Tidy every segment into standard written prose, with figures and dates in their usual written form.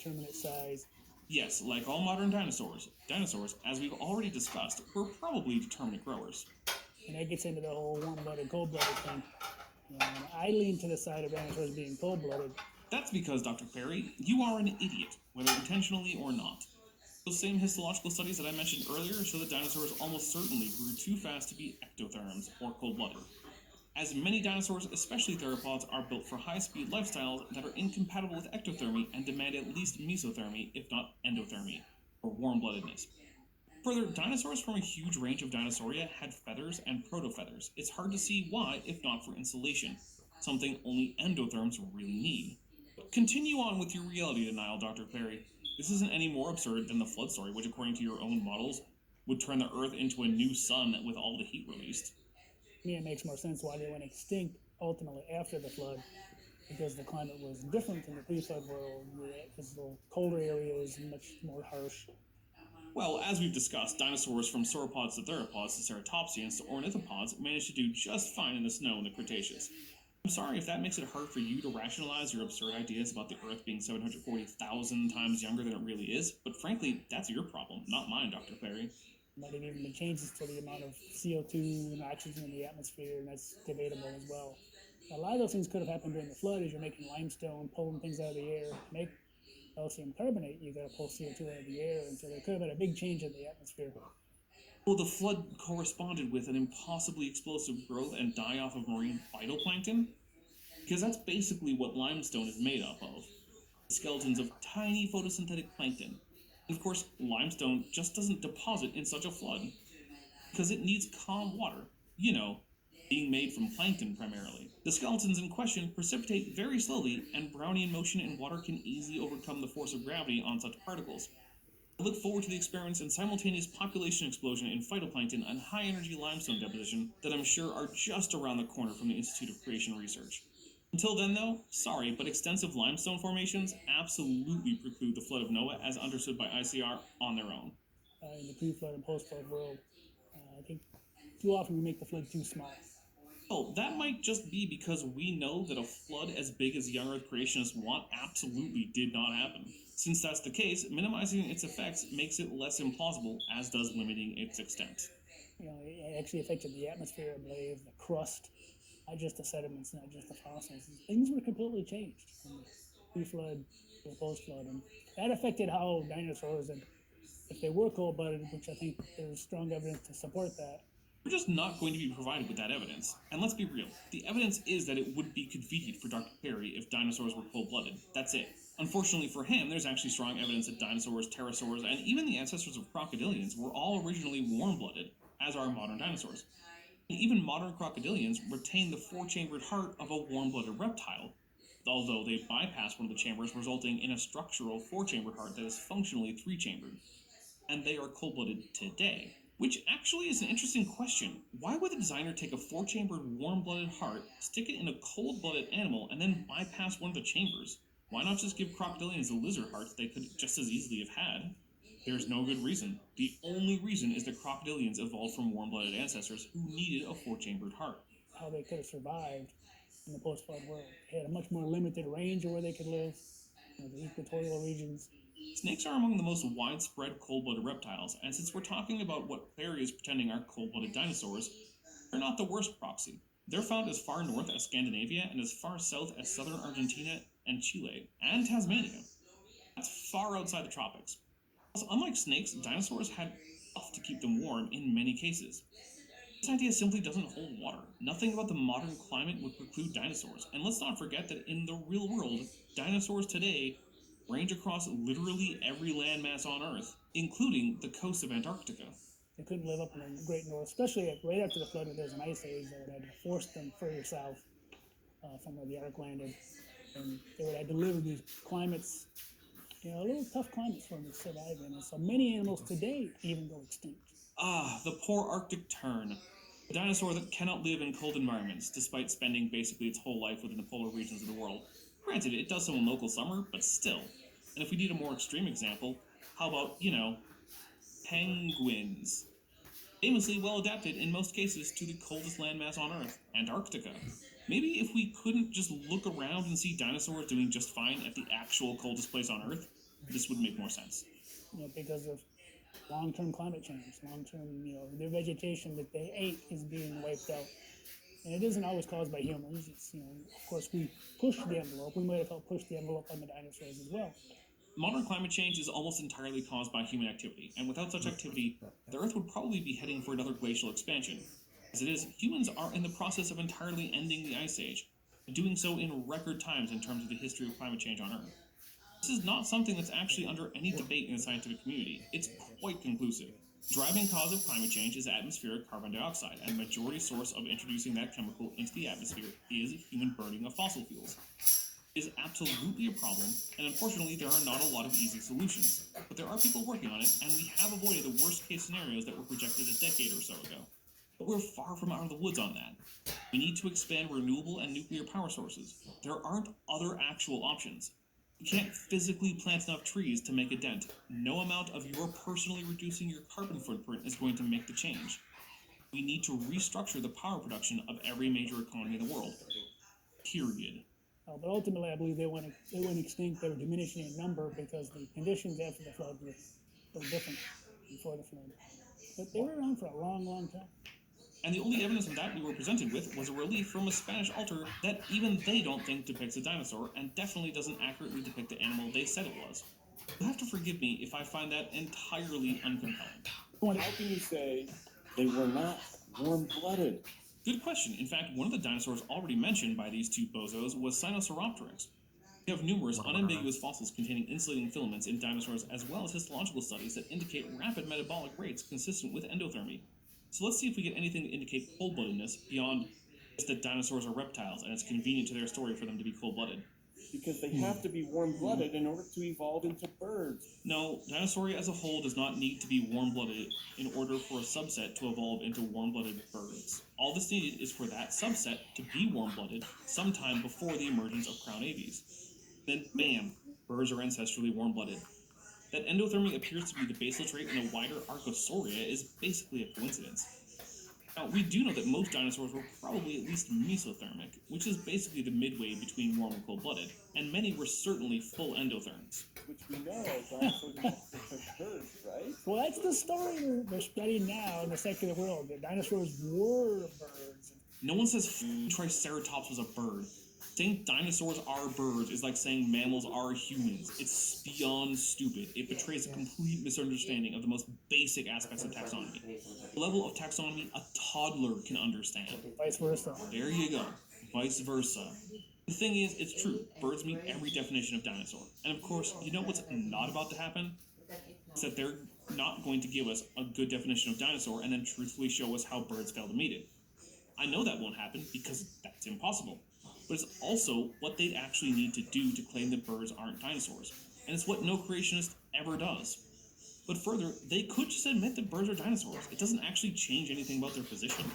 determine its size. Yes, like all modern dinosaurs, as we've already discussed, were probably determinate growers. And that gets into the whole warm-blooded, cold-blooded thing. And I lean to the side of dinosaurs being cold-blooded. That's because, Dr. Perry, you are an idiot, whether intentionally or not. Those same histological studies that I mentioned earlier show that dinosaurs almost certainly grew too fast to be ectotherms, or cold-blooded. As many dinosaurs, especially theropods, are built for high-speed lifestyles that are incompatible with ectothermy and demand at least mesothermy, if not endothermy, or warm-bloodedness. Further, dinosaurs from a huge range of dinosauria had feathers and protofeathers. It's hard to see why, if not for insulation, something only endotherms really need. But continue on with your reality denial, Dr. Perry. This isn't any more absurd than the flood story, which, according to your own models, would turn the Earth into a new sun with all the heat released. To me, it makes more sense why they went extinct ultimately after the flood, because the climate was different in the pre-flood world. Because the colder areas much more harsh. Well, as we've discussed, dinosaurs from sauropods to theropods to ceratopsians to ornithopods managed to do just fine in the snow in the Cretaceous. I'm sorry if that makes it hard for you to rationalize your absurd ideas about the Earth being 740,000 times younger than it really is, but frankly, that's your problem, not mine, Dr. Perry. Might have even been changes to the amount of CO2 and oxygen in the atmosphere, and that's debatable as well. A lot of those things could have happened during the flood as you're making limestone, pulling things out of the air. To make calcium carbonate, you got to pull CO2 out of the air, and so there could have been a big change in the atmosphere. Well, the flood corresponded with an impossibly explosive growth and die-off of marine phytoplankton, because that's basically what limestone is made up of. Skeletons of tiny photosynthetic plankton. And of course, limestone just doesn't deposit in such a flood, because it needs calm water. You know, being made from plankton primarily. The skeletons in question precipitate very slowly, and Brownian motion in water can easily overcome the force of gravity on such particles. I look forward to the experiments in simultaneous population explosion in phytoplankton and high-energy limestone deposition that I'm sure are just around the corner from the Institute of Creation Research. Until then, though, sorry, but extensive limestone formations absolutely preclude the flood of Noah as understood by ICR on their own. In the pre-flood and post-flood world, I think too often we make the flood too small. Oh, that might just be because we know that a flood as big as young Earth creationists want absolutely did not happen. Since that's the case, minimizing its effects makes it less implausible, as does limiting its extent. It actually affected the atmosphere, I believe, the crust, not just the sediments, not just the fossils. Things were completely changed from the pre-flood to the post-flood, and that affected how dinosaurs, and if they were cold-blooded, which I think there's strong evidence to support that. We're just not going to be provided with that evidence. And let's be real, the evidence is that it would be convenient for Dr. Perry if dinosaurs were cold-blooded. That's it. Unfortunately for him, there's actually strong evidence that dinosaurs, pterosaurs, and even the ancestors of crocodilians were all originally warm-blooded, as are modern dinosaurs. And even modern crocodilians retain the four-chambered heart of a warm-blooded reptile, although they bypass one of the chambers, resulting in a structural four-chambered heart that is functionally three-chambered. And they are cold-blooded today. Which actually is an interesting question. Why would the designer take a four-chambered warm-blooded heart, stick it in a cold-blooded animal, and then bypass one of the chambers? Why not just give crocodilians the lizard hearts they could just as easily have had? There's no good reason. The only reason is that crocodilians evolved from warm-blooded ancestors who needed a four-chambered heart. How they could have survived in the post-flood world. They had a much more limited range of where they could live, the equatorial regions. Snakes are among the most widespread cold-blooded reptiles, and since we're talking about what Perry is pretending are cold-blooded dinosaurs, they're not the worst proxy. They're found as far north as Scandinavia and as far south as southern Argentina and Chile, and Tasmania. That's far outside the tropics. Also, unlike snakes, dinosaurs had enough to keep them warm in many cases. This idea simply doesn't hold water. Nothing about the modern climate would preclude dinosaurs, and let's not forget that in the real world, dinosaurs today range across literally every landmass on Earth, including the coast of Antarctica. They couldn't live up in the Great North, especially right after the flood when there was an ice age that would have forced them further south from where the Ark landed. And they would have to live in these climates, a little tough climates for them to survive in. And so many animals today even go extinct. Ah, the poor Arctic tern. A dinosaur that cannot live in cold environments, despite spending basically its whole life within the polar regions of the world. Granted, it does so in local summer, but still. And if we need a more extreme example, how about, penguins? Famously well adapted in most cases to the coldest landmass on Earth, Antarctica. Maybe if we couldn't just look around and see dinosaurs doing just fine at the actual coldest place on Earth, this would make more sense. Because of long-term climate change, long-term, their vegetation that they ate is being wiped out. And it isn't always caused by humans. It's, of course, we pushed the envelope. We might have helped push the envelope on the dinosaurs as well. Modern climate change is almost entirely caused by human activity, and without such activity, the Earth would probably be heading for another glacial expansion. As it is, humans are in the process of entirely ending the Ice Age, and doing so in record times in terms of the history of climate change on Earth. This is not something that's actually under any debate in the scientific community. It's quite conclusive. The driving cause of climate change is atmospheric carbon dioxide, and the majority source of introducing that chemical into the atmosphere is human burning of fossil fuels. It is absolutely a problem, and unfortunately there are not a lot of easy solutions. But there are people working on it, and we have avoided the worst case scenarios that were projected a decade or so ago. But we're far from out of the woods on that. We need to expand renewable and nuclear power sources. There aren't other actual options. You can't physically plant enough trees to make a dent. No amount of your personally reducing your carbon footprint is going to make the change. We need to restructure the power production of every major economy in the world. Period. But ultimately, I believe they went extinct. They were diminishing in number because the conditions after the flood were different before the flood. But they were around for a long, long time. And the only evidence of that we were presented with was a relief from a Spanish altar that even they don't think depicts a dinosaur, and definitely doesn't accurately depict the animal they said it was. You'll have to forgive me if I find that entirely uncompelling. How can you say they were not warm-blooded? Good question. In fact, one of the dinosaurs already mentioned by these two bozos was Sinosauropteryx. We have numerous unambiguous fossils containing insulating filaments in dinosaurs, as well as histological studies that indicate rapid metabolic rates consistent with endothermy. So let's see if we get anything to indicate cold-bloodedness beyond just that dinosaurs are reptiles and it's convenient to their story for them to be cold-blooded. Because they have to be warm-blooded in order to evolve into birds. No, Dinosauria as a whole does not need to be warm-blooded in order for a subset to evolve into warm-blooded birds. All that's needed is for that subset to be warm-blooded sometime before the emergence of crown aves. Then, bam, birds are ancestrally warm-blooded. That endothermy appears to be the basal trait in the wider Archosauria is basically a coincidence. Now, we do know that most dinosaurs were probably at least mesothermic, which is basically the midway between warm and cold-blooded, and many were certainly full endotherms. Which we know dinosaurs are birds, right? Well, that's the story we're studying now in the secular world. The dinosaurs were birds. No one says Triceratops was a bird. Saying dinosaurs are birds is like saying mammals are humans. It's beyond stupid. It betrays a complete misunderstanding of the most basic aspects of taxonomy. The level of taxonomy a toddler can understand. Vice versa. There you go. Vice versa. The thing is, it's true. Birds meet every definition of dinosaur. And of course, you know what's not about to happen? It's that they're not going to give us a good definition of dinosaur and then truthfully show us how birds fail to meet it. I know that won't happen because that's impossible. But it's also what they'd actually need to do to claim that birds aren't dinosaurs. And it's what no creationist ever does. But further, they could just admit that birds are dinosaurs. It doesn't actually change anything about their position.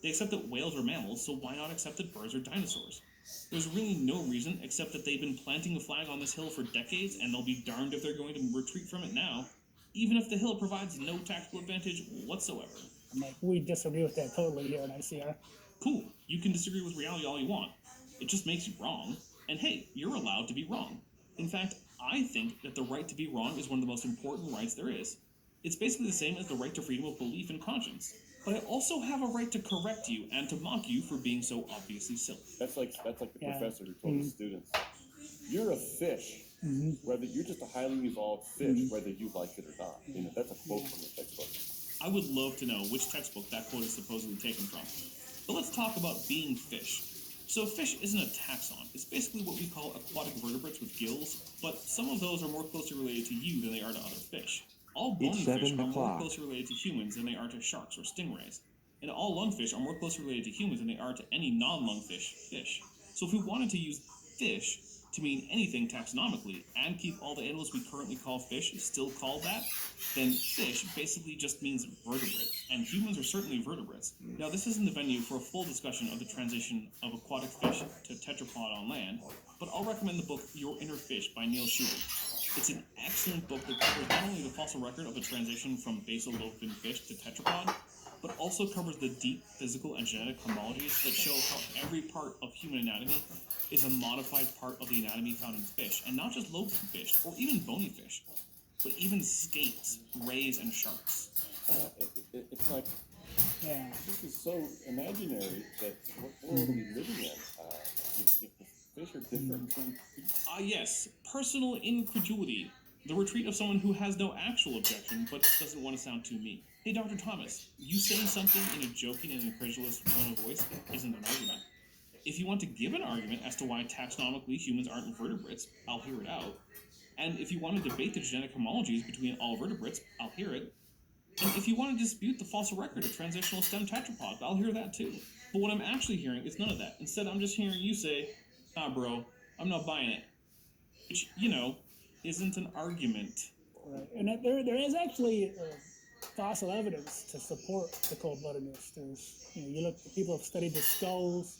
They accept that whales are mammals, so why not accept that birds are dinosaurs? There's really no reason except that they've been planting a flag on this hill for decades, and they'll be darned if they're going to retreat from it now, even if the hill provides no tactical advantage whatsoever. We disagree with that totally here in ICR. Cool. You can disagree with reality all you want. It just makes you wrong. And hey, you're allowed to be wrong. In fact, I think that the right to be wrong is one of the most important rights there is. It's basically the same as the right to freedom of belief and conscience. But I also have a right to correct you and to mock you for being so obviously silly. That's like the professor who told his students, you're a fish. Whether you're just a highly evolved fish, whether you like it or not. You know, that's a quote from the textbook. I would love to know which textbook that quote is supposedly taken from. But let's talk about being fish. So a fish isn't a taxon. It's basically what we call aquatic vertebrates with gills, but some of those are more closely related to you than they are to other fish. All bony fish are more closely related to humans than they are to sharks or stingrays. And all lungfish are more closely related to humans than they are to any non-lungfish fish. So if we wanted to use fish to mean anything taxonomically and keep all the animals we currently call fish still called that, then fish basically just means vertebrate, and humans are certainly vertebrates. Now, this isn't the venue for a full discussion of the transition of aquatic fish to tetrapod on land, but I'll recommend the book Your Inner Fish by Neil Schubert. It's an excellent book that covers not only the fossil record of the transition from basal lobe-finned fish to tetrapod, but also covers the deep physical and genetic homologies that show how every part of human anatomy is a modified part of the anatomy found in fish, and not just lobed fish, or even bony fish, but even skates, rays, and sharks. It's like, Yeah. this is so imaginary that what world are we living in? Fish are different from Yes, personal incredulity. The retreat of someone who has no actual objection, but doesn't want to sound too mean. Hey, Dr. Thomas, you saying something in a joking and incredulous tone of voice isn't an argument. If you want to give an argument as to why taxonomically humans aren't invertebrates, I'll hear it out. And if you want to debate the genetic homologies between all vertebrates, I'll hear it. And if you want to dispute the fossil record of transitional stem tetrapods, I'll hear that too. But what I'm actually hearing is none of that. Instead, I'm just hearing you say, nah, bro, I'm not buying it. Which, isn't an argument. Right. And there is actually fossil evidence to support the cold-bloodedness. There's, you look, people have studied the skulls,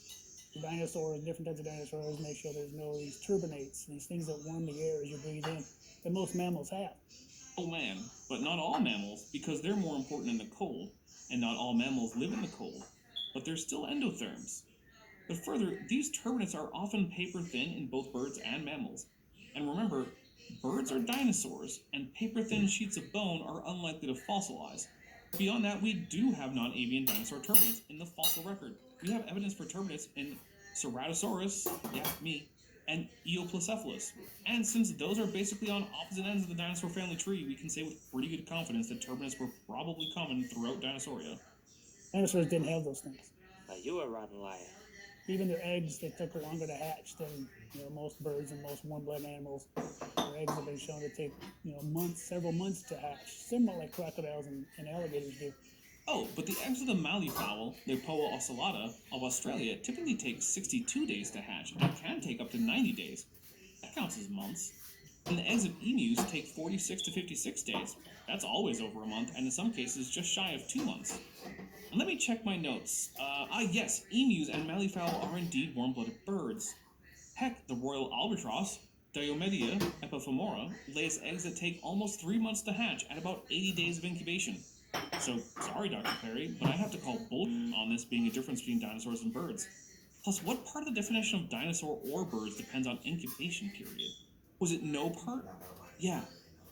the dinosaurs, different types of dinosaurs, and they show there's no these turbinates, these things that warm the air as you breathe in, that most mammals have. Oh man, but not all mammals, because they're more important in the cold, and not all mammals live in the cold, but they're still endotherms. But further, these turbinates are often paper-thin in both birds and mammals. And remember, birds are dinosaurs, and paper-thin sheets of bone are unlikely to fossilize. Beyond that, we do have non-avian dinosaur turbinates in the fossil record. We have evidence for turbinates in Ceratosaurus, yeah, me, and Eoplocephalus. And since those are basically on opposite ends of the dinosaur family tree, we can say with pretty good confidence that turbinates were probably common throughout Dinosauria. Dinosaurs didn't have those things. You a rotten liar. Even their eggs, they took longer to hatch than most birds and most warm-blooded animals. Their eggs have been shown to take several months to hatch, somewhat like crocodiles and alligators do. Oh, but the eggs of the mallee fowl, the Poa ocellata, of Australia typically take 62 days to hatch and can take up to 90 days. That counts as months. And the eggs of emus take 46 to 56 days. That's always over a month, and in some cases just shy of 2 months. And let me check my notes. Yes, emus and mallee fowl are indeed warm-blooded birds. Heck, the royal albatross, Diomedia epiphyemora, lays eggs that take almost 3 months to hatch at about 80 days of incubation. So, sorry Dr. Perry, but I have to call bullshit on this being a difference between dinosaurs and birds. Plus, what part of the definition of dinosaur or birds depends on incubation period? Was it no part? Yeah,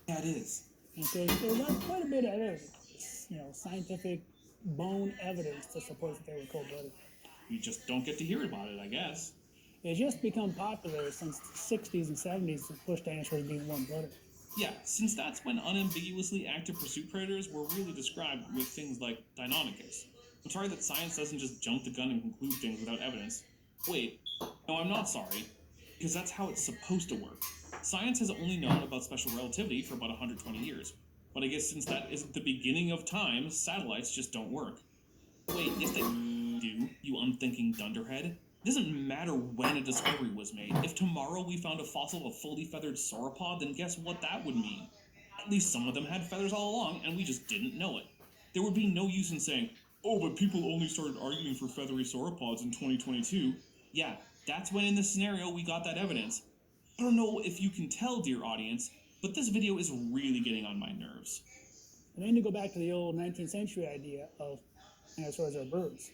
it is. And so there's quite a bit of evidence, scientific bone evidence to support that they were cold-blooded. You just don't get to hear about it, I guess. It's just become popular since the 60s and 70s to push dinosaurs being warm-blooded. Yeah, since that's when unambiguously active pursuit predators were really described with things like Deinonychus. I'm sorry that science doesn't just jump the gun and conclude things without evidence. Wait, no, I'm not sorry, because that's how it's supposed to work. Science has only known about special relativity for about 120 years. But I guess since that isn't the beginning of time, satellites just don't work. Wait, yes they do, you unthinking dunderhead. It doesn't matter when a discovery was made. If tomorrow we found a fossil of a fully feathered sauropod, then guess what that would mean? At least some of them had feathers all along, and we just didn't know it. There would be no use in saying, oh, but people only started arguing for feathery sauropods in 2022. Yeah, that's when in this scenario we got that evidence. I don't know if you can tell, dear audience, but this video is really getting on my nerves. And then you go back to the old 19th century idea of dinosaurs are birds.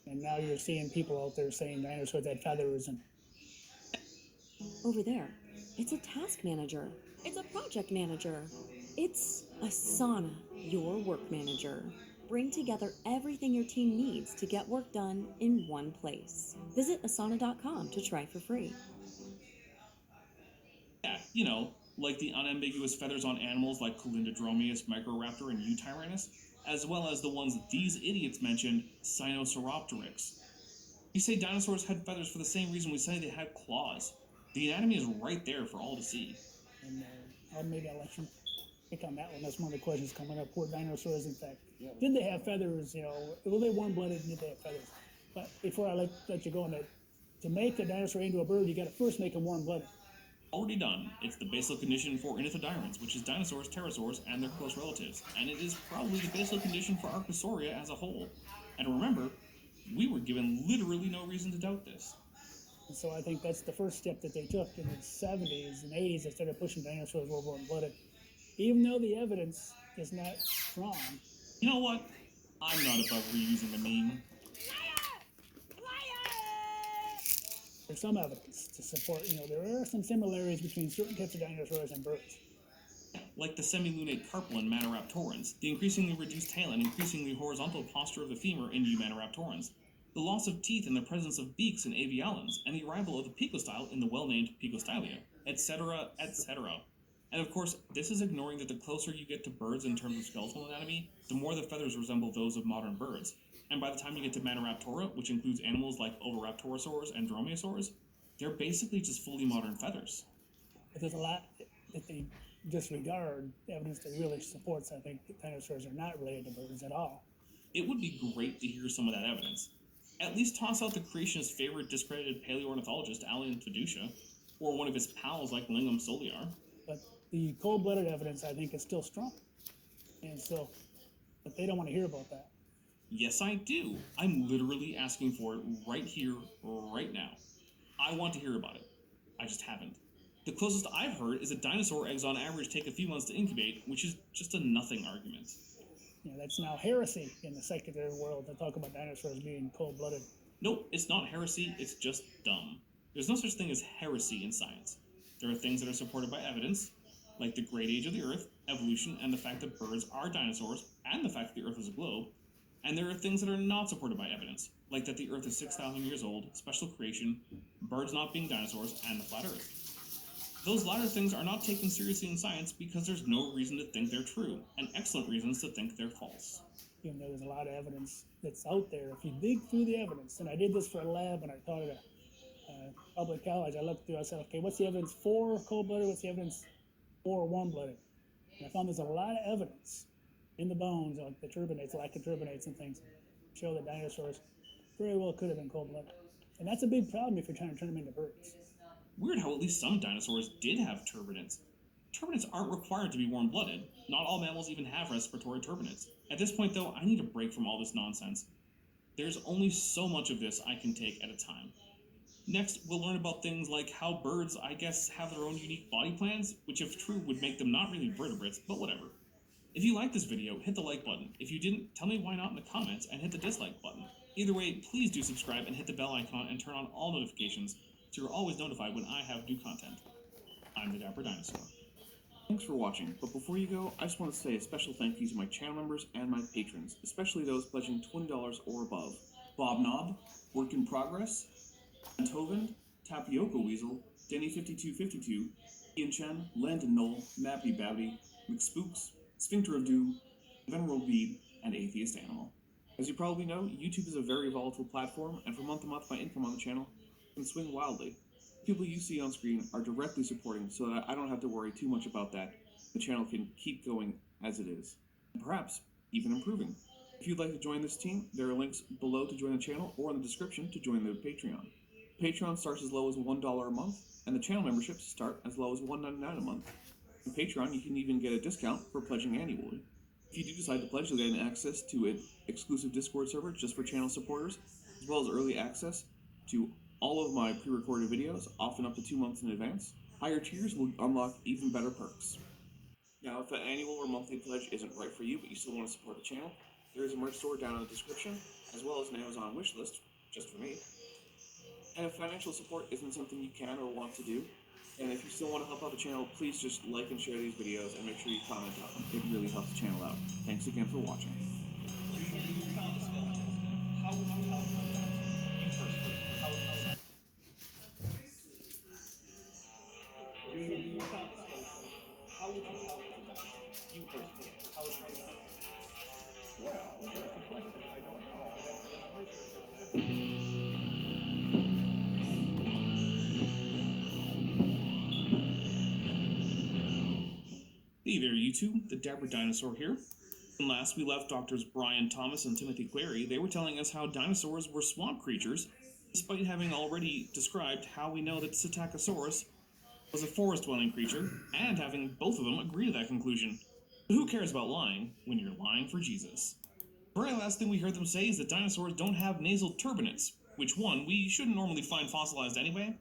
And now you're seeing people out there saying dinosaurs had feathers. And over there, it's a task manager. It's a project manager. It's Asana, your work manager. Bring together everything your team needs to get work done in one place. Visit asana.com to try for free. Yeah, like the unambiguous feathers on animals like Colindodromeus, Microraptor, and Eutyrannus, as well as the ones that these idiots mentioned, Sinosauropteryx. You say dinosaurs had feathers for the same reason we say they had claws. The anatomy is right there for all to see. And maybe I'll let you pick on that one. That's one of the questions coming up. Were dinosaurs, in fact, Yeah. did they have feathers? Were they warm-blooded and did they have feathers? But before I let you go on that, to make a dinosaur into a bird, you got to first make them warm-blooded. Already done. It's the basal condition for ornithodyrans, which is dinosaurs, pterosaurs, and their close relatives. And it is probably the basal condition for Archosauria as a whole. And remember, we were given literally no reason to doubt this. And so I think that's the first step that they took in the 70s and 80s. They started pushing dinosaurs were warm-blooded. Even though the evidence is not strong. You know what? I'm not above reusing a meme. There's some evidence to support, there are some similarities between certain types of dinosaurs and birds. Like the semilunate carpal in Maniraptorans, the increasingly reduced tail and increasingly horizontal posture of the femur in Eumaniraptorans, the loss of teeth and the presence of beaks in Avialans, and the arrival of the picostyle in the well-named Picostylia, etc., etc. And of course, this is ignoring that the closer you get to birds in terms of skeletal anatomy, the more the feathers resemble those of modern birds. And by the time you get to Maniraptora, which includes animals like Oviraptorosaurs and Dromaeosaurs, they're basically just fully modern feathers. But there's a lot that they disregard, evidence that really supports, I think, that dinosaurs are not related to birds at all. It would be great to hear some of that evidence. At least toss out the creationist's favorite discredited paleoornithologist, Alien Fiducia, or one of his pals like Lingam Soliar. But the cold-blooded evidence, I think, is still strong. And so, but they don't want to hear about that. Yes, I do. I'm literally asking for it right here, right now. I want to hear about it. I just haven't. The closest I've heard is that dinosaur eggs on average take a few months to incubate, which is just a nothing argument. That's now heresy in the secular world to talk about dinosaurs being cold-blooded. Nope, it's not heresy, it's just dumb. There's no such thing as heresy in science. There are things that are supported by evidence, like the great age of the Earth, evolution, and the fact that birds are dinosaurs, and the fact that the Earth is a globe. And there are things that are not supported by evidence, like that the Earth is 6,000 years old, special creation, birds not being dinosaurs, and the flat Earth. Those latter things are not taken seriously in science because there's no reason to think they're true, and excellent reasons to think they're false. Even though there's a lot of evidence that's out there, if you dig through the evidence, and I did this for a lab when I taught at a public college, I looked through, I said, okay, what's the evidence for cold-blooded, what's the evidence for warm-blooded? And I found there's a lot of evidence in the bones, like the turbinates, lack of turbinates and things, show that dinosaurs very well could have been cold-blooded. And that's a big problem if you're trying to turn them into birds. Weird how at least some dinosaurs did have turbinates. Turbinates aren't required to be warm-blooded. Not all mammals even have respiratory turbinates. At this point, though, I need a break from all this nonsense. There's only so much of this I can take at a time. Next, we'll learn about things like how birds, I guess, have their own unique body plans, which if true would make them not really vertebrates, but whatever. If you liked this video, hit the like button. If you didn't, tell me why not in the comments and hit the dislike button. Either way, please do subscribe and hit the bell icon and turn on all notifications so you're always notified when I have new content. I'm the Dapper Dinosaur. Thanks for watching, but before you go, I just want to say a special thank you to my channel members and my patrons, especially those pledging $20 or above. Bob Knob, Work in Progress, Tovin, Tapioca Weasel, Denny5252, Ian Chen, Landon Knoll, Mappy Babby, McSpooks, Sphincter of Doom, Venerable Bead, and Atheist Animal. As you probably know, YouTube is a very volatile platform, and from month to month my income on the channel can swing wildly. People you see on screen are directly supporting so that I don't have to worry too much about that. The channel can keep going as it is, and perhaps even improving. If you'd like to join this team, there are links below to join the channel or in the description to join the Patreon. Patreon starts as low as $1 a month, and the channel memberships start as low as $1.99 a month. On Patreon, you can even get a discount for pledging annually. If you do decide to pledge, you'll get access to an exclusive Discord server just for channel supporters, as well as early access to all of my pre-recorded videos, often up to 2 months in advance. Higher tiers will unlock even better perks. Now, if an annual or monthly pledge isn't right for you, but you still want to support the channel, there is a merch store down in the description, as well as an Amazon wishlist, just for me. And if financial support isn't something you can or want to do, and if you still want to help out the channel, please just like and share these videos and make sure you comment on them. It really helps the channel out. Thanks again for watching. Hey there, YouTube. The Dapper Dinosaur here. And last we left Doctors Brian Thomas and Timothy Clary, they were telling us how dinosaurs were swamp creatures, despite having already described how we know that Psittacosaurus was a forest-dwelling creature, and having both of them agree to that conclusion. But who cares about lying when you're lying for Jesus? The very last thing we heard them say is that dinosaurs don't have nasal turbinates, which one, we shouldn't normally find fossilized anyway,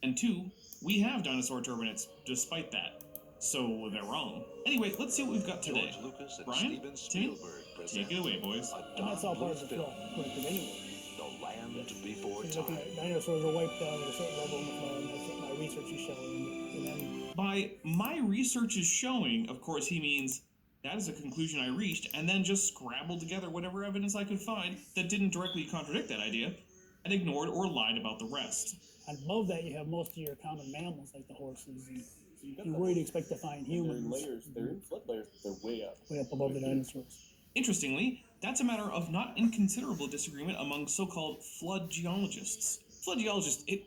and two, we have dinosaur turbinates, despite that. So they're wrong. Anyway, let's see what we've got today. George Lucas and Brian, Steven Timmy, Spielberg take it away, boys. And that's all part of the flood record anyway. The Land Before You're looking Time. at dinosaurs are wiped out at a certain level in the flood, and that's what my research is showing. And then By my research is showing, of course, he means that is a conclusion I reached, and then just scrabbled together whatever evidence I could find that didn't directly contradict that idea, and ignored or lied about the rest. and above that, you have most of your common mammals like the horses. And So you got you that- would expect to find and they're in humans layers. They're in flood layers, but they're way up. way up above the dinosaurs. Interestingly, that's a matter of not inconsiderable disagreement among so-called flood geologists. Flood geologist, it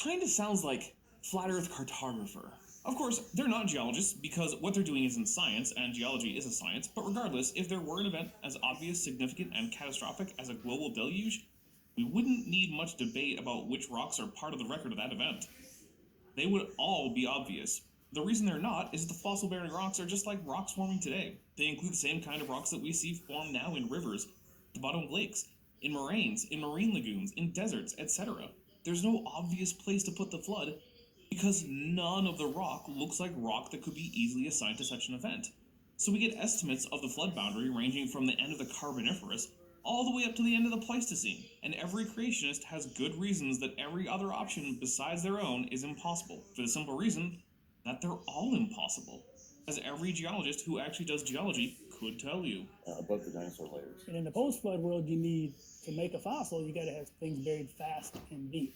kind of sounds like flat earth cartographer. Of course, they're not geologists because what they're doing isn't science, and geology is a science, but regardless, if there were an event as obvious, significant, and catastrophic as a global deluge, we wouldn't need much debate about which rocks are part of the record of that event. They would all be obvious. The reason they're not is that the fossil-bearing rocks are just like rocks forming today. They include the same kind of rocks that we see form now in rivers, at the bottom of lakes, in moraines, in marine lagoons, in deserts, etc. There's no obvious place to put the flood because none of the rock looks like rock that could be easily assigned to such an event. So we get estimates of the flood boundary ranging from the end of the Carboniferous all the way up to the end of the Pleistocene, and every creationist has good reasons that every other option besides their own is impossible, for the simple reason that they're all impossible, as every geologist who actually does geology could tell you. Above the dinosaur layers. And in the post-flood world, you need to make a fossil. You got to have things buried fast and deep.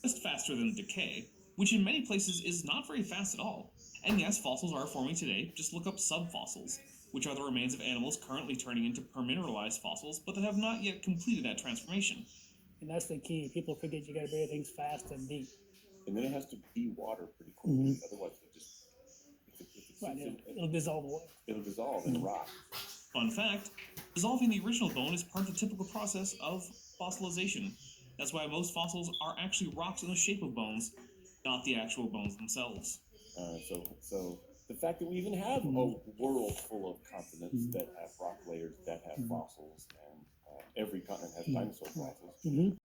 Just faster than decay, which in many places is not very fast at all. And yes, fossils are forming today. Just look up subfossils, which are the remains of animals currently turning into permineralized fossils, but that have not yet completed that transformation. And that's the key. People forget you got to bury things fast and deep. And then it has to be water pretty quickly. Otherwise, it just if it Right, sits in, it'll dissolve away. it'll dissolve and rot. Fun fact, dissolving the original bone is part of the typical process of fossilization. That's why most fossils are actually rocks in the shape of bones, not the actual bones themselves. So the fact that we even have a world full of continents that have rock layers, that have fossils, and every continent has dinosaur fossils,